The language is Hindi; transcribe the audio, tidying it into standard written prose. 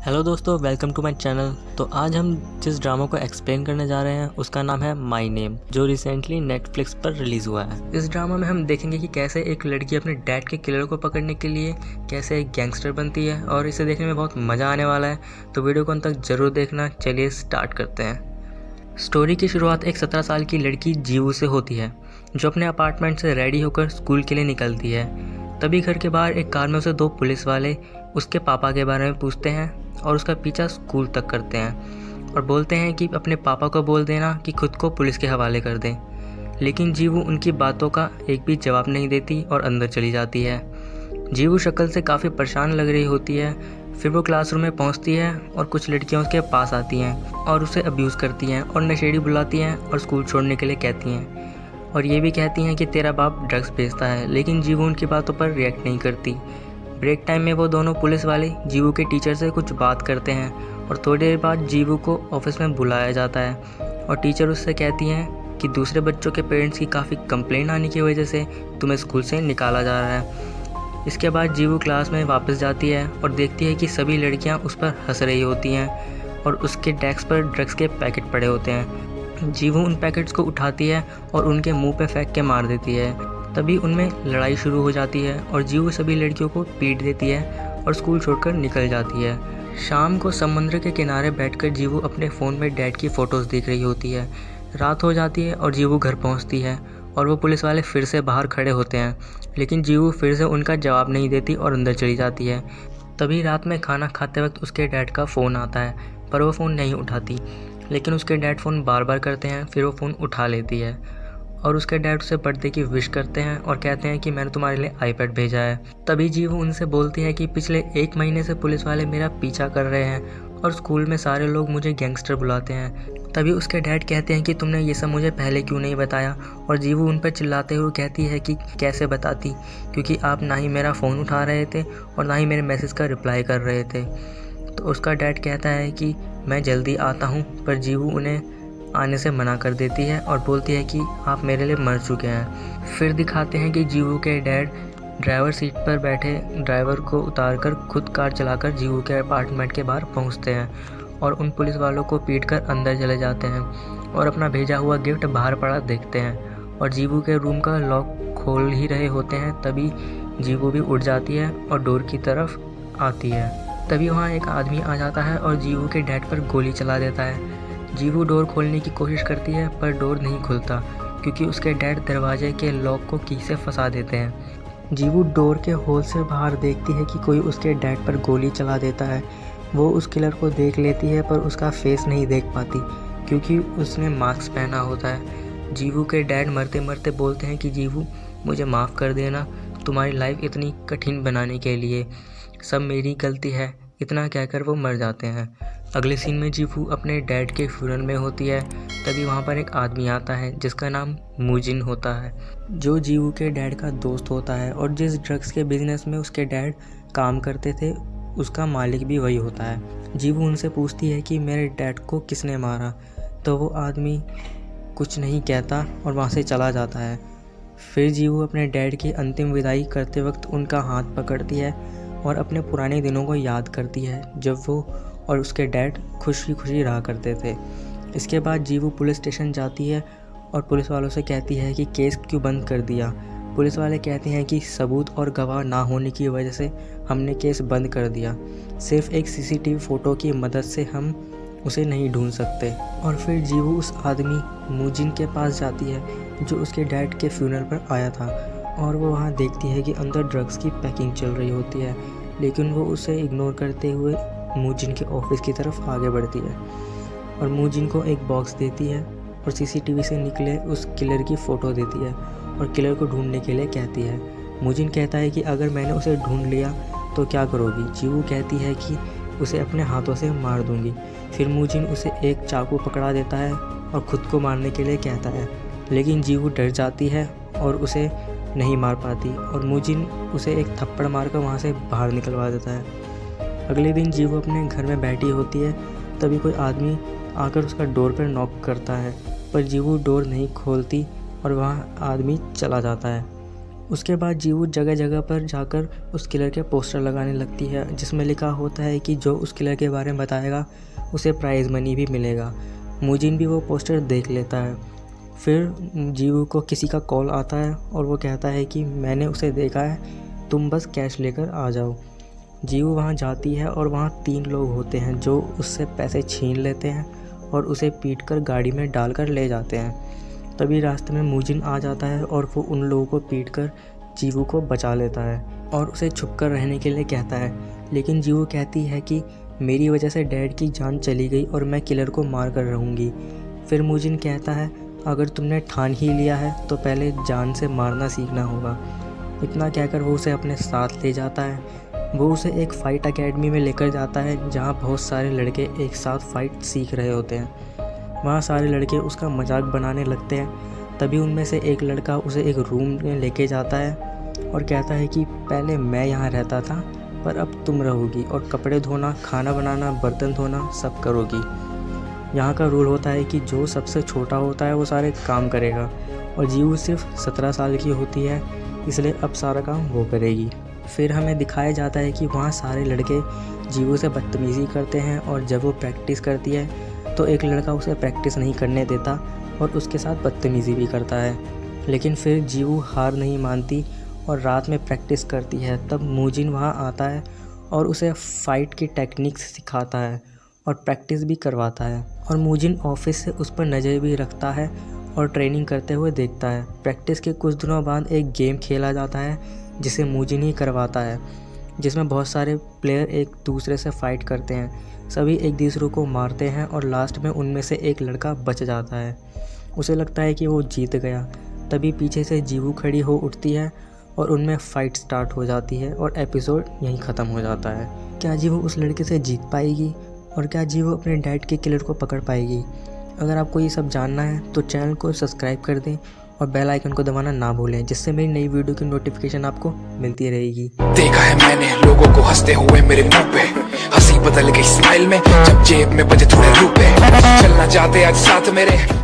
हेलो दोस्तों, वेलकम टू माय चैनल। तो आज हम जिस ड्रामा को एक्सप्लेन करने जा रहे हैं उसका नाम है माय नेम, जो रिसेंटली नेटफ्लिक्स पर रिलीज़ हुआ है। इस ड्रामा में हम देखेंगे कि कैसे एक लड़की अपने डैड के किलर को पकड़ने के लिए कैसे एक गैंगस्टर बनती है, और इसे देखने में बहुत मज़ा आने वाला है। तो वीडियो को अंत तक ज़रूर देखना। चलिए स्टार्ट करते हैं। स्टोरी की शुरुआत एक 17 साल की लड़की जीवू से होती है, जो अपने अपार्टमेंट से रेडी होकर स्कूल के लिए निकलती है। तभी घर के बाहर एक कार में उसे दो पुलिस वाले उसके पापा के बारे में पूछते हैं और उसका पीछा स्कूल तक करते हैं और बोलते हैं कि अपने पापा को बोल देना कि खुद को पुलिस के हवाले कर दें। लेकिन जीवू उनकी बातों का एक भी जवाब नहीं देती और अंदर चली जाती है। जीवू शक्ल से काफ़ी परेशान लग रही होती है। फिर वो क्लासरूम में पहुंचती है और कुछ लड़कियां उसके पास आती हैं और उसे अब्यूज़ करती हैं और नशेड़ी बुलाती हैं और स्कूल छोड़ने के लिए कहती हैं, और ये भी कहती हैं कि तेरा बाप ड्रग्स बेचता है। लेकिन जीवू उनकी बातों पर रिएक्ट नहीं करती। ब्रेक टाइम में वो दोनों पुलिस वाले जीवू के टीचर से कुछ बात करते हैं और थोड़ी देर बाद जीवू को ऑफिस में बुलाया जाता है और टीचर उससे कहती हैं कि दूसरे बच्चों के पेरेंट्स की काफ़ी कंप्लेंट आने की वजह से तुम्हें स्कूल से निकाला जा रहा है। इसके बाद जीवू क्लास में वापस जाती है और देखती है कि सभी लड़कियां उस पर हंस रही होती हैं और उसके डेस्क पर ड्रग्स के पैकेट पड़े होते हैं। जीवू उन पैकेट्स को उठाती है और उनके मुंह पे फेंक के मार देती है। तभी उनमें लड़ाई शुरू हो जाती है और जीवू सभी लड़कियों को पीट देती है और स्कूल छोड़कर निकल जाती है। शाम को समुद्र के किनारे बैठकर जीवू अपने फ़ोन में डैड की फ़ोटोज़ देख रही होती है। रात हो जाती है और जीवू घर पहुंचती है और वो पुलिस वाले फिर से बाहर खड़े होते हैं, लेकिन जीवू फिर से उनका जवाब नहीं देती और अंदर चली जाती है। तभी रात में खाना खाते वक्त उसके डैड का फ़ोन आता है, पर वो फ़ोन नहीं उठाती। लेकिन उसके डैड फ़ोन बार बार करते हैं, फिर वो फ़ोन उठा लेती है और उसके डैड उसे बर्थडे की विश करते हैं और कहते हैं कि मैंने तुम्हारे लिए आईपैड भेजा है। तभी जीवू उनसे बोलती है कि पिछले 1 महीने से पुलिस वाले मेरा पीछा कर रहे हैं और स्कूल में सारे लोग मुझे गैंगस्टर बुलाते हैं। तभी उसके डैड कहते हैं कि तुमने ये सब मुझे पहले क्यों नहीं बताया, और जीवू उन पर चिल्लाते हुए कहती है कि कैसे बताती, क्योंकि आप ना ही मेरा फ़ोन उठा रहे थे और ना ही मेरे मैसेज का रिप्लाई कर रहे थे। तो उसका डैड कहता है कि मैं जल्दी आता हूँ, पर जीवू उन्हें आने से मना कर देती है और बोलती है कि आप मेरे लिए मर चुके हैं। फिर दिखाते हैं कि जीवू के डैड ड्राइवर सीट पर बैठे ड्राइवर को उतारकर खुद कार चलाकर जीवू के अपार्टमेंट के बाहर पहुंचते हैं और उन पुलिस वालों को पीटकर अंदर चले जाते हैं और अपना भेजा हुआ गिफ्ट बाहर पड़ा देखते हैं और जीवू के रूम का लॉक खोल ही रहे होते हैं। तभी जीवू भी उठ जाती है और डोर की तरफ आती है। तभी वहाँ एक आदमी आ जाता है और जीवू के डैड पर गोली चला देता है। जीवू डोर खोलने की कोशिश करती है, पर डोर नहीं खुलता क्योंकि उसके डैड दरवाजे के लॉक को की से फंसा देते हैं। जीवू डोर के होल से बाहर देखती है कि कोई उसके डैड पर गोली चला देता है। वो उस किलर को देख लेती है, पर उसका फेस नहीं देख पाती क्योंकि उसने मास्क पहना होता है। जीवू के डैड मरते मरते बोलते हैं कि जीवू मुझे माफ़ कर देना, तुम्हारी लाइफ इतनी कठिन बनाने के लिए सब मेरी गलती है। इतना कहकर वो मर जाते हैं। अगले सीन में जीवू अपने डैड के फ्यूनरल में होती है। तभी वहाँ पर एक आदमी आता है जिसका नाम मूजिन होता है, जो जीवू के डैड का दोस्त होता है और जिस ड्रग्स के बिजनेस में उसके डैड काम करते थे उसका मालिक भी वही होता है। जीवू उनसे पूछती है कि मेरे डैड को किसने मारा, तो वो आदमी कुछ नहीं कहता और वहाँ से चला जाता है। फिर जीवू अपने डैड की अंतिम विदाई करते वक्त उनका हाथ पकड़ती है और अपने पुराने दिनों को याद करती है जब वो और उसके डैड खुशी खुशी रहा करते थे। इसके बाद जीवू पुलिस स्टेशन जाती है और पुलिस वालों से कहती है कि केस क्यों बंद कर दिया। पुलिस वाले कहते हैं कि सबूत और गवाह ना होने की वजह से हमने केस बंद कर दिया, सिर्फ एक सीसीटीवी फ़ोटो की मदद से हम उसे नहीं ढूंढ सकते। और फिर जीवू उस आदमी मूजिन के पास जाती है जो उसके डैड के फ्यूनरल पर आया था और वो वहाँ देखती है कि अंदर ड्रग्स की पैकिंग चल रही होती है, लेकिन वो उसे इग्नोर करते हुए मूजिन के ऑफिस की तरफ आगे बढ़ती है और मूजिन को एक बॉक्स देती है और सीसीटीवी से निकले उस किलर की फ़ोटो देती है और किलर को ढूंढने के लिए कहती है। मूजिन कहता है कि अगर मैंने उसे ढूंढ लिया तो क्या करोगी। जीवू कहती है कि उसे अपने हाथों से मार दूंगी। फिर मूजिन उसे एक चाकू पकड़ा देता है और ख़ुद को मारने के लिए कहता है, लेकिन जीवू डर जाती है और उसे नहीं मार पाती और मूजिन उसे एक थप्पड़ मारकर वहाँ से बाहर निकलवा देता है। अगले दिन जीवू अपने घर में बैठी होती है। तभी कोई आदमी आकर उसका डोर पर नॉक करता है, पर जीवू डोर नहीं खोलती और वहाँ आदमी चला जाता है। उसके बाद जीवू जगह जगह पर जाकर उस किलर के पोस्टर लगाने लगती है जिसमें लिखा होता है कि जो उस किलर के बारे में बताएगा उसे प्राइज़ मनी भी मिलेगा। मूजिन भी वो पोस्टर देख लेता है। फिर जीवू को किसी का कॉल आता है और वो कहता है कि मैंने उसे देखा है, तुम बस कैश लेकर आ जाओ। जीवू वहाँ जाती है और वहाँ 3 लोग होते हैं जो उससे पैसे छीन लेते हैं और उसे पीटकर गाड़ी में डालकर ले जाते हैं। तभी रास्ते में मूजिन आ जाता है और वो उन लोगों को पीटकर जीवू को बचा लेता है और उसे छुपकर रहने के लिए कहता है। लेकिन जीवू कहती है कि मेरी वजह से डैड की जान चली गई और मैं किलर को मार कर रहूँगी। फिर मूजिन कहता है अगर तुमने ठान ही लिया है तो पहले जान से मारना सीखना होगा। इतना कहकर वो उसे अपने साथ ले जाता है। वो उसे एक फ़ाइट एकेडमी में लेकर जाता है जहाँ बहुत सारे लड़के एक साथ फ़ाइट सीख रहे होते हैं। वहाँ सारे लड़के उसका मजाक बनाने लगते हैं। तभी उनमें से एक लड़का उसे एक रूम में लेके जाता है और कहता है कि पहले मैं यहाँ रहता था पर अब तुम रहोगी और कपड़े धोना, खाना बनाना, बर्तन धोना सब करोगी। यहाँ का रूल होता है कि जो सबसे छोटा होता है वो सारे काम करेगा और जीवू सिर्फ 17 साल की होती है, इसलिए अब सारा काम वो करेगी। फिर हमें दिखाया जाता है कि वहाँ सारे लड़के जीवू से बदतमीज़ी करते हैं और जब वो प्रैक्टिस करती है तो एक लड़का उसे प्रैक्टिस नहीं करने देता और उसके साथ बदतमीज़ी भी करता है। लेकिन फिर जीवू हार नहीं मानती और रात में प्रैक्टिस करती है। तब मूजिन वहाँ आता है और उसे फ़ाइट की टेक्निक्स सिखाता है और प्रैक्टिस भी करवाता है और मूजिन ऑफिस से उस पर नज़र भी रखता है और ट्रेनिंग करते हुए देखता है। प्रैक्टिस के कुछ दिनों बाद एक गेम खेला जाता है जिसे मूजिन ही करवाता है, जिसमें बहुत सारे प्लेयर एक दूसरे से फ़ाइट करते हैं। सभी एक दूसरे को मारते हैं और लास्ट में उनमें से एक लड़का बच जाता है। उसे लगता है कि वो जीत गया। तभी पीछे से जीवू खड़ी हो उठती है और उनमें फ़ाइट स्टार्ट हो जाती है और एपिसोड यहीं ख़त्म हो जाता है। क्या जीवू उस लड़के से जीत पाएगी और क्या जीवू अपने डैड के किलर को पकड़ पाएगी? अगर आपको ये सब जानना है तो चैनल को सब्सक्राइब कर दें और बेल आइकन को दबाना ना भूलें, जिससे मेरी नई वीडियो की नोटिफिकेशन आपको मिलती रहेगी। देखा है मैंने लोगों को हंसते हुए मेरे मुंह पे, हंसी बदल गई स्माइल में जब जेब में बजे थोड़े रुपए। चलना चाहते आज साथ मेरे।